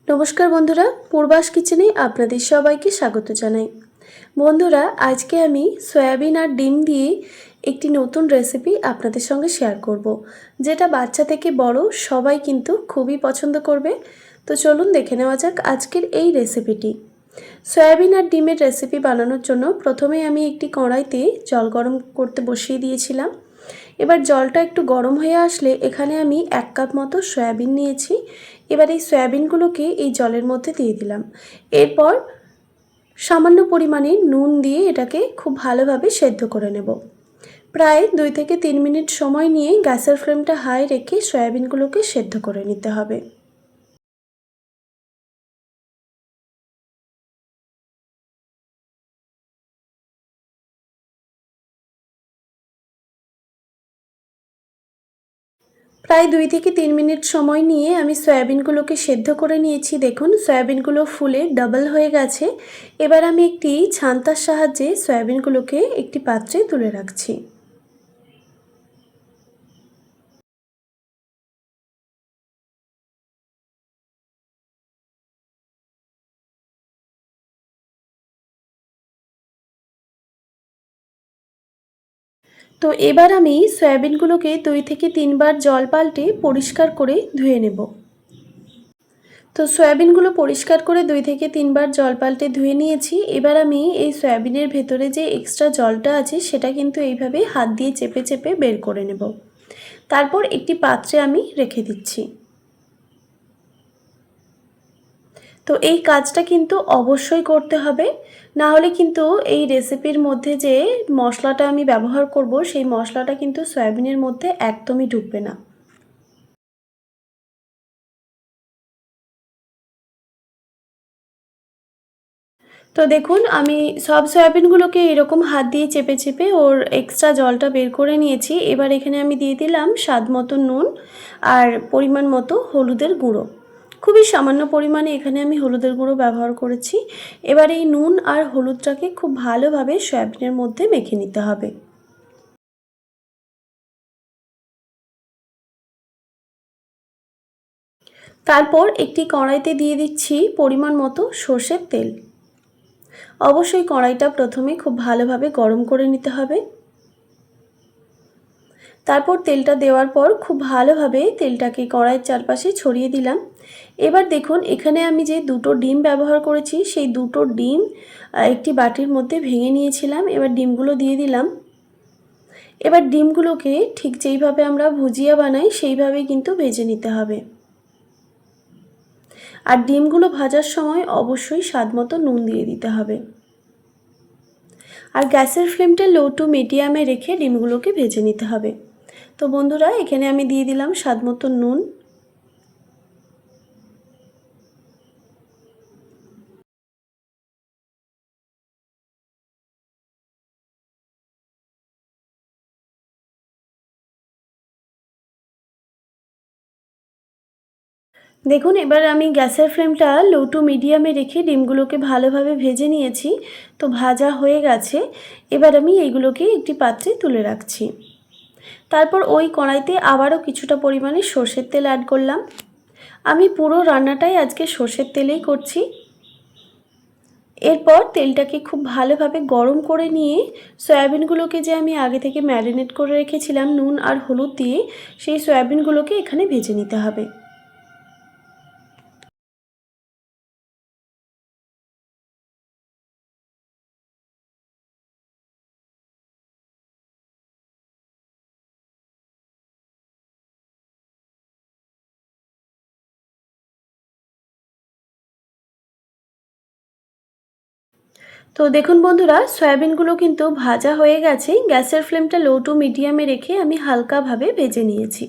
নমস্কার বন্ধুরা, পূর্বাস কিচেনে আপনাদের সবাইকে স্বাগত জানাই। বন্ধুরা, আজকে আমি সয়াবিন আর ডিম দিয়ে একটি নতুন রেসিপি আপনাদের সঙ্গে শেয়ার করব, যেটা বাচ্চা থেকে বড় সবাই কিন্তু খুবই পছন্দ করবে। তো চলুন দেখে নেওয়া যাক আজকের এই রেসিপিটি। সয়াবিন আর ডিমের রেসিপি বানানোর জন্য প্রথমে আমি একটি কড়াইতে জল গরম করতে বসিয়ে দিয়েছিলাম। এবার জলটা একটু গরম হয়ে আসলে এখানে আমি 1 কাপ মতো সয়াবিন নিয়েছি। এবার এই সয়াবিনগুলোকে এই জলের মধ্যে দিয়ে দিলাম। এরপর সামান্য পরিমাণে নুন দিয়ে এটাকে খুব ভালোভাবে সেদ্ধ করে নেব। প্রায় 2 থেকে 3 মিনিট সময় নিয়ে গ্যাসের ফ্লেমটা হাই রেখে সয়াবিনগুলোকে সেদ্ধ করে নিতে হবে। প্রায় 2 থেকে 3 মিনিট সময় নিয়ে আমি সয়াবিনগুলোকে সেদ্ধ করে নিয়েছি। দেখুন, সয়াবিনগুলো ফুলে ডাবল হয়ে গেছে। এবার আমি একটি ছান্তার সাহায্যে সয়াবিনগুলোকে একটি পাত্রে তুলে রাখছি। তো এবার আমি সয়াবিনগুলোকে 2 থেকে 3 বার জল পাল্টে পরিষ্কার করে ধুয়ে নেব। তো সয়াবিনগুলো পরিষ্কার করে 2 থেকে 3 বার জল পাল্টে ধুয়ে নিয়েছি। এবার আমি এই সয়াবিনের ভেতরে যে এক্সট্রা জলটা আছে সেটা কিন্তু এইভাবে হাত দিয়ে চেপে চেপে বের করে নেব। তারপর একটি পাত্রে আমি রেখে দিচ্ছি। তো এই কাজটা কিন্তু অবশ্যই করতে হবে, না হলে কিন্তু এই রেসিপির মধ্যে যে মশলাটা আমি ব্যবহার করব সেই মশলাটা কিন্তু সয়াবিনের মধ্যে একদমই ঢুকবে না। তো দেখুন, আমি সব সয়াবিনগুলোকে এরকম হাত দিয়ে চেপে চেপে ওর এক্সট্রা জলটা বের করে নিয়েছি। এবার এখানে আমি দিয়ে দিলাম স্বাদ মতো নুন আর পরিমাণ মতো হলুদের গুঁড়ো। খুবই সামান্য পরিমাণে এখানে আমি হলুদের গুঁড়ো ব্যবহার করেছি। এবার এই নুন আর হলুদটাকে খুব ভালোভাবে সয়াবিনের মধ্যে মেখে নিতে হবে। তারপর একটি কড়াইতে দিয়ে দিচ্ছি পরিমাণ মতো সর্ষের তেল। অবশ্যই কড়াইটা প্রথমে খুব ভালোভাবে গরম করে নিতে হবে। তারপর তেলটা দেওয়ার পর খুব ভালোভাবে তেলটাকে কড়াইয়ের চারপাশে ছড়িয়ে দিলাম। এবার দেখুন, এখানে আমি যে দুটো ডিম ব্যবহার করেছি সেই দুটো ডিম একটি বাটির মধ্যে ভেঙে নিয়েছিলাম। এবার ডিমগুলো দিয়ে দিলাম। এবার ডিমগুলোকে ঠিক যেইভাবে আমরা ভুজিয়া বানাই সেইভাবেই কিন্তু ভেজে নিতে হবে। আর ডিমগুলো ভাজার সময় অবশ্যই স্বাদমতো নুন দিয়ে দিতে হবে। আর গ্যাসের ফ্লেমটা লো টু মিডিয়ামে রেখে ডিমগুলোকে ভেজে নিতে হবে। তো বন্ধুরা, এখানে আমি দিয়ে দিলাম স্বাদমতো নুন। দেখুন, এবার আমি গ্যাসের ফ্লেমটা লো টু মিডিয়ামে রেখে ডিমগুলোকে ভালোভাবে ভেজে নিয়েছি। তো ভাজা হয়ে গেছে। এবার আমি এইগুলোকে একটি পাত্রে তুলে রাখছি। তারপর ওই কড়াইতে আবারও কিছুটা পরিমাণে সর্ষের তেল অ্যাড করলাম। আমি পুরো রান্নাটাই আজকে সর্ষের তেলেই করছি। এরপর তেলটাকে খুব ভালোভাবে গরম করে নিয়ে সয়াবিনগুলোকে যে আমি আগে থেকে ম্যারিনেট করে রেখেছিলাম নুন আর হলুদ দিয়ে, সেই সয়াবিনগুলোকে এখানে ভেজে নিতে হবে। তো দেখুন বন্ধুরা, সয়াবিনগুলো কিন্তু ভাজা হয়ে গেছে। গ্যাসের ফ্লেমটা লো টু মিডিয়ামে রেখে আমি হালকাভাবে ভেজে নিয়েছি।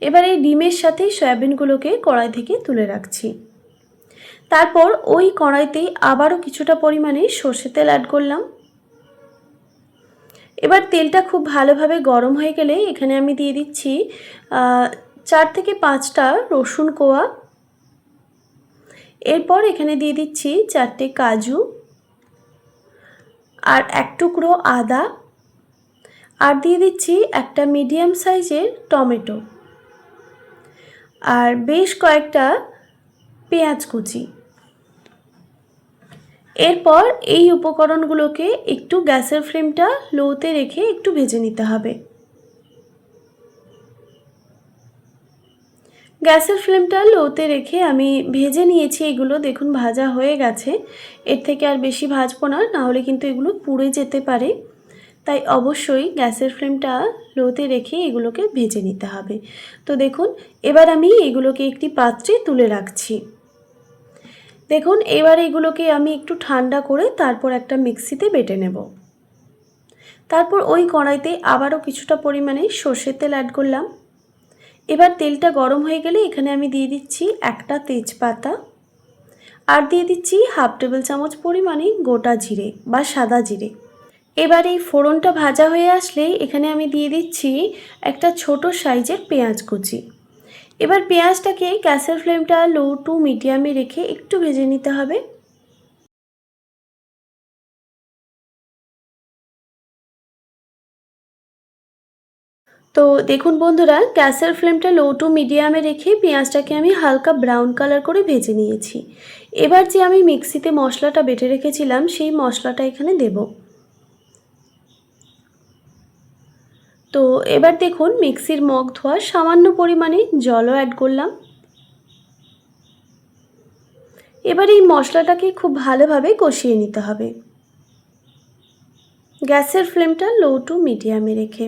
এবার এই ডিমের সাথেই সয়াবিনগুলোকে কড়াই থেকে তুলে রাখছি। তারপর ওই কড়াইতেই আবারও কিছুটা পরিমাণে সর্ষের তেল অ্যাড করলাম। এবার তেলটা খুব ভালোভাবে গরম হয়ে গেলে এখানে আমি দিয়ে দিচ্ছি 4 থেকে 5টা রসুন কোয়া। এরপর এখানে দিয়ে দিচ্ছি 4টে কাজু আর 1 টুকরো আদা, আর দিয়ে দিচ্ছি একটা মিডিয়াম সাইজের টমেটো, আর বেশ কয়েকটা পেঁয়াজ কুচি। এরপর এই উপকরণগুলোকে একটু গ্যাসের ফ্লেমটা লোতে রেখে একটু ভেজে নিতে হবে। গ্যাসের ফ্লেমটা লোতে রেখে আমি ভেজে নিয়েছি এগুলো। দেখুন ভাজা হয়ে গেছে। এর থেকে আর বেশি ভাজবো না, নাহলে কিন্তু এগুলো পুড়ে যেতে পারে। তাই অবশ্যই গ্যাসের ফ্লেমটা লোতে রেখে এগুলোকে ভেজে নিতে হবে। তো দেখুন এবার আমি এগুলোকে একটি পাত্রে তুলে রাখছি। দেখুন এবার এগুলোকে আমি একটু ঠান্ডা করে তারপর একটা মিক্সিতে বেটে নেব। তারপর ওই কড়াইতে আবারও কিছুটা পরিমাণে সর্ষের তেল অ্যাড করলাম। এবার তেলটা গরম হয়ে গেলে এখানে আমি দিয়ে দিচ্ছি একটা তেজপাতা, আর দিয়ে দিচ্ছি হাফ টেবিল চামচ পরিমাণে গোটা জিরে বা সাদা জিরে। এবার এই ফোড়নটা ভাজা হয়ে আসলে এখানে আমি দিয়ে দিচ্ছি একটা ছোট সাইজের পেঁয়াজ কুচি। এবার পেঁয়াজটাকে গ্যাসের ফ্লেমটা লো টু মিডিয়ামে রেখে একটু ভেজে নিতে হবে। তো দেখুন বন্ধুরা, গ্যাসের ফ্লেমটা লো টু মিডিয়ামে রেখে পেঁয়াজটাকে আমি হালকা ব্রাউন কালার করে ভেজে নিয়েছি। এবার যে আমি মিক্সিতে মশলাটা বেটে রেখেছিলাম সেই মশলাটা এখানে দেব। তো এবার দেখুন মিক্সির মগ ধোয়া সামান্য পরিমাণে জলও অ্যাড করলাম। এবার এই মশলাটাকে খুব ভালোভাবে কষিয়ে নিতে হবে গ্যাসের ফ্লেমটা লো টু মিডিয়ামে রেখে।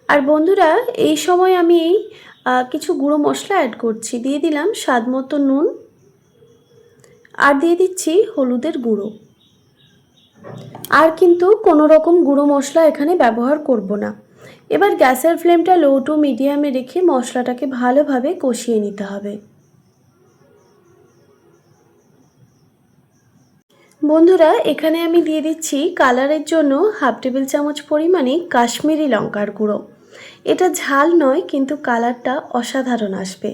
আর বন্ধুরা এই সময় আমি কিছু গুঁড়ো মশলা অ্যাড করছি। দিয়ে দিলাম স্বাদ মতো নুন, আর দিয়ে দিচ্ছি হলুদের গুঁড়ো। আর কিন্তু কোনো রকম গুঁড়ো মশলা এখানে ব্যবহার করব না। এবার গ্যাসের ফ্লেমটা লো টু মিডিয়ামে রেখে মশলাটাকে ভালোভাবে কষিয়ে নিতে হবে। বন্ধুরা এখানে আমি দিয়ে দিচ্ছি কালারের জন্য হাফ টেবিল চামচ পরিমাণে কাশ্মীরি লঙ্কার গুঁড়ো। এটা ঝাল নয়, কিন্তু কালারটা অসাধারণ আসবে।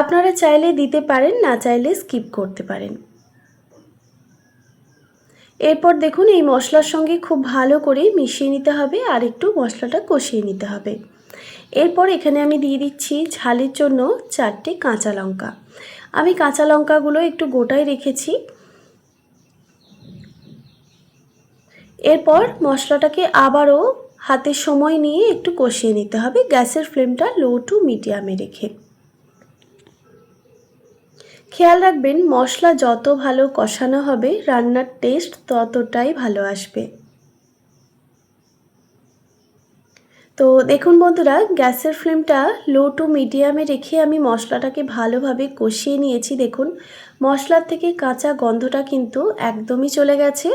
আপনারা চাইলে দিতে পারেন, না চাইলে স্কিপ করতে পারেন। এরপর দেখুন এই মশলার সঙ্গে খুব ভালো করে মিশিয়ে নিতে হবে, আর একটু মশলাটা কষিয়ে নিতে হবে। এরপর এখানে আমি দিয়ে দিচ্ছি ঝালের জন্য 4টে কাঁচা লঙ্কা। আমি কাঁচা লঙ্কাগুলো একটু গোটায় রেখেছি। এরপর মশলাটাকে আবারও হাতে সময় নিয়ে একটু কষিয়ে নিতে হবে গ্যাসের ফ্লেমটা লো টু মিডিয়ামে রেখে। খেয়াল রাখবেন মশলা যত ভালো কষানো হবে রান্নার টেস্ট ততটাই ভালো আসবে। তো দেখুন বন্ধুরা, গ্যাসের ফ্লেমটা লো টু মিডিয়ামে রেখে আমি মশলাটাকে ভালোভাবে কষিয়ে নিয়েছি। দেখুন মশলার থেকে কাঁচা গন্ধটা কিন্তু একদমই চলে গেছে,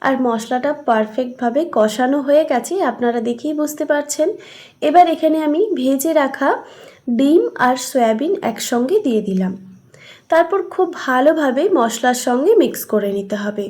আর মশলাটা পারফেক্টভাবে কষানো হয়ে গেছে, আপনারা দেখেই বুঝতে পারছেন। এবার এখানে আমি ভেজে রাখা ডিম আর সয়াবিন একসঙ্গে দিয়ে দিলাম। তারপর খুব ভালোভাবে মশলার সঙ্গে মিক্স করে নিতে হবে।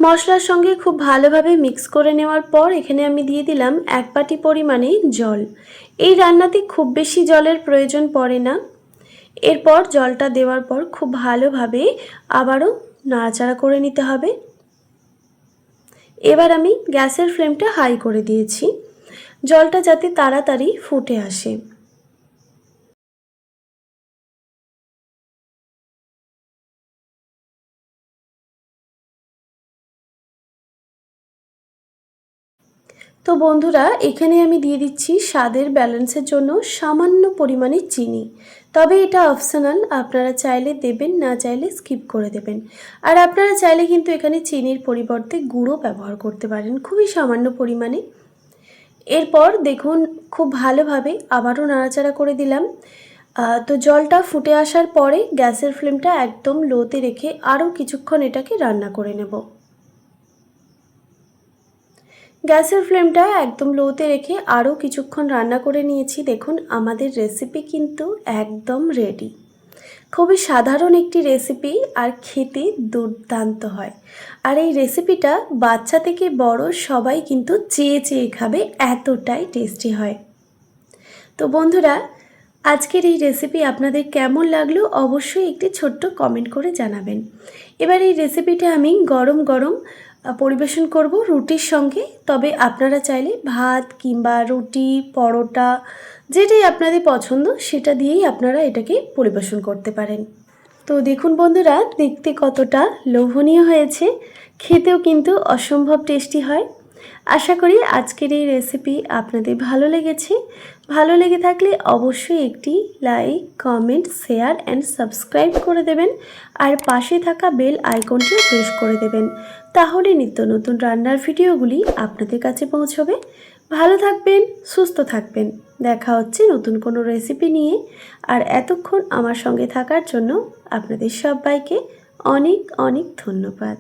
মশলার সঙ্গে খুব ভালোভাবে মিক্স করে নেওয়ার পর এখানে আমি দিয়ে দিলাম 1 বাটি পরিমাণে জল। এই রান্নাতে খুব বেশি জলের প্রয়োজন পড়ে না। এরপর জলটা দেওয়ার পর খুব ভালোভাবে আবারও নাড়াচাড়া করে নিতে হবে। এবার আমি গ্যাসের ফ্লেমটা হাই করে দিয়েছি, জলটা যাতে তাড়াতাড়ি ফুটে আসে। তো বন্ধুরা এখানে আমি দিয়ে দিচ্ছি স্বাদের ব্যালেন্সের জন্য সামান্য পরিমাণে চিনি। তবে এটা অপশনাল, আপনারা চাইলে দেবেন, না চাইলে স্কিপ করে দেবেন। আর আপনারা চাইলে কিন্তু এখানে চিনির পরিবর্তে গুঁড়ো ব্যবহার করতে পারেন, খুবই সামান্য পরিমাণে। এরপর দেখুন খুব ভালোভাবে আবারও নাড়াচাড়া করে দিলাম। তো জলটা ফুটে আসার পরে গ্যাসের ফ্লেমটা একদম লোতে রেখে আরও কিছুক্ষণ এটাকে রান্না করে নেব। গ্যাসের ফ্লেমটা একদম লোতে রেখে আরও কিছুক্ষণ রান্না করে নিয়েছি। দেখুন আমাদের রেসিপি কিন্তু একদম রেডি। খুবই সাধারণ একটি রেসিপি আর খেতে দুর্দান্ত হয়। আর এই রেসিপিটা বাচ্চা থেকে বড় সবাই কিন্তু চেয়ে চেয়ে খাবে, এতটাই টেস্টি হয়। তো বন্ধুরা, আজকের এই রেসিপি আপনাদের কেমন লাগলো অবশ্যই একটি ছোট্ট কমেন্ট করে জানাবেন। এবার এই রেসিপিটা আমি গরম গরম পরিবেশন করব রুটির সঙ্গে। তবে আপনারা চাইলে ভাত কিংবা রুটি, পরোটা যেটাই আপনাদের পছন্দ সেটা দিয়েই আপনারা এটাকে পরিবেশন করতে পারেন। তো দেখুন বন্ধুরা, দেখতে কতটা লোভনীয় হয়েছে, খেতেও কিন্তু অসম্ভব টেস্টি হয়। আশা করি আজকের এই রেসিপি আপনাদের ভালো লেগেছে। ভালো লেগে থাকলে অবশ্যই একটি like, comment, share and subscribe করে দেবেন। আর পাশে থাকা বেল আইকনটিও প্রেস করে দেবেন, তাহলে নিত্য নতুন রান্নার ভিডিওগুলি আপনাদের কাছে পৌঁছবে। ভালো থাকবেন, সুস্থ থাকবেন। দেখা হচ্ছে নতুন কোনো রেসিপি নিয়ে। আর এতক্ষণ আমার সঙ্গে থাকার জন্য আপনাদের সবাইকে অনেক অনেক ধন্যবাদ।